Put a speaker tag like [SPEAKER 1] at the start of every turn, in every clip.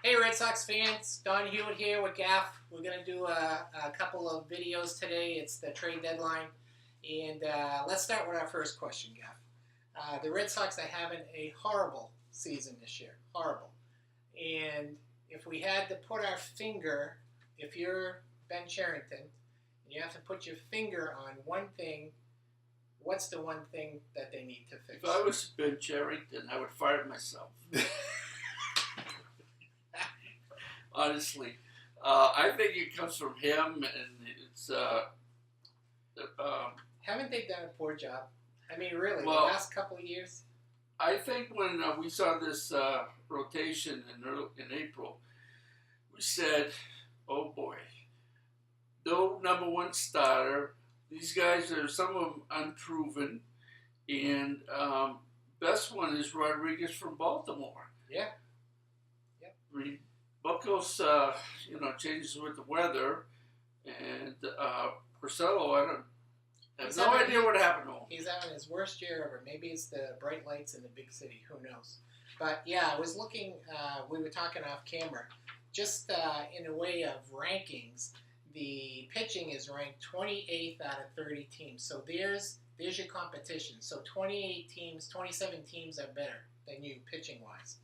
[SPEAKER 1] Hey Red Sox fans, Don Hewitt here with Gaff. We're going to do a couple of videos today. It's the trade deadline. And let's start with our first question, Gaff. The Red Sox are having a horrible season this year. Horrible. And if we had to put our finger, if you're Ben Cherington, and you have to put your finger on one thing, what's the one thing that they need to fix?
[SPEAKER 2] If I was Ben Cherington, I would fire myself. Honestly, I think it comes from him, and it's.
[SPEAKER 1] Haven't they done a poor job? I mean, really,
[SPEAKER 2] Well,
[SPEAKER 1] the last couple of years?
[SPEAKER 2] I think when we saw this rotation in April, we said, "Oh boy, no number one starter. These guys are some of them unproven, and best one is Rodriguez from Baltimore."
[SPEAKER 1] Yeah.
[SPEAKER 2] Buckles, changes with the weather, and Porcello, I have no idea what happened to him.
[SPEAKER 1] He's having his worst year ever. Maybe it's the bright lights in the big city. Who knows? But yeah, I was looking. We were talking off camera. Just in a way of rankings, the pitching is ranked 28th out of 30 teams. So there's your competition. So 28 teams, 27 teams are better than you pitching wise.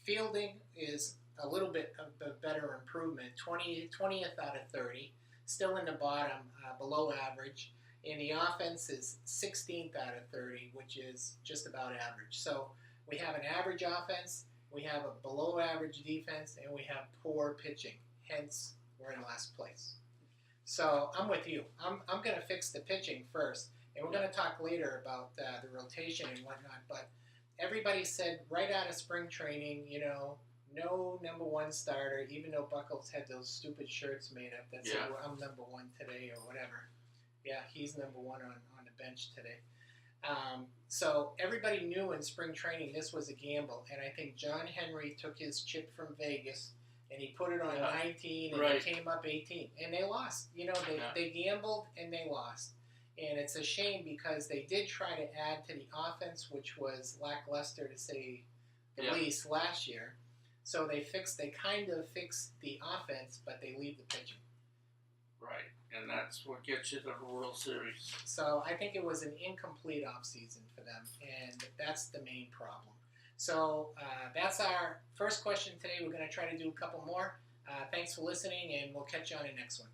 [SPEAKER 1] Fielding is a little bit of a better improvement, 20th out of 30, still in the bottom, below average. And the offense is 16th out of 30, which is just about average. So we have an average offense, we have a below average defense, and we have poor pitching. Hence, we're in last place. So I'm with you. I'm going to fix the pitching first, and we're going to talk later about the rotation and whatnot, but everybody said right out of spring training, no number one starter, even though Buckles had those stupid shirts made up that said, well, I'm number one today or whatever. Yeah, he's number one on the bench today. So everybody knew in spring training this was a gamble, and I think John Henry took his chip from Vegas and he put it on 19 and it came up 18. And they lost. They gambled and they lost. And it's a shame because they did try to add to the offense, which was lackluster to say the least last year. So they kind of fixed the offense, but they leave the pitching.
[SPEAKER 2] Right, and that's what gets you to the World Series.
[SPEAKER 1] So I think it was an incomplete offseason for them, and that's the main problem. So that's our first question today. We're going to try to do a couple more. Thanks for listening, and we'll catch you on the next one.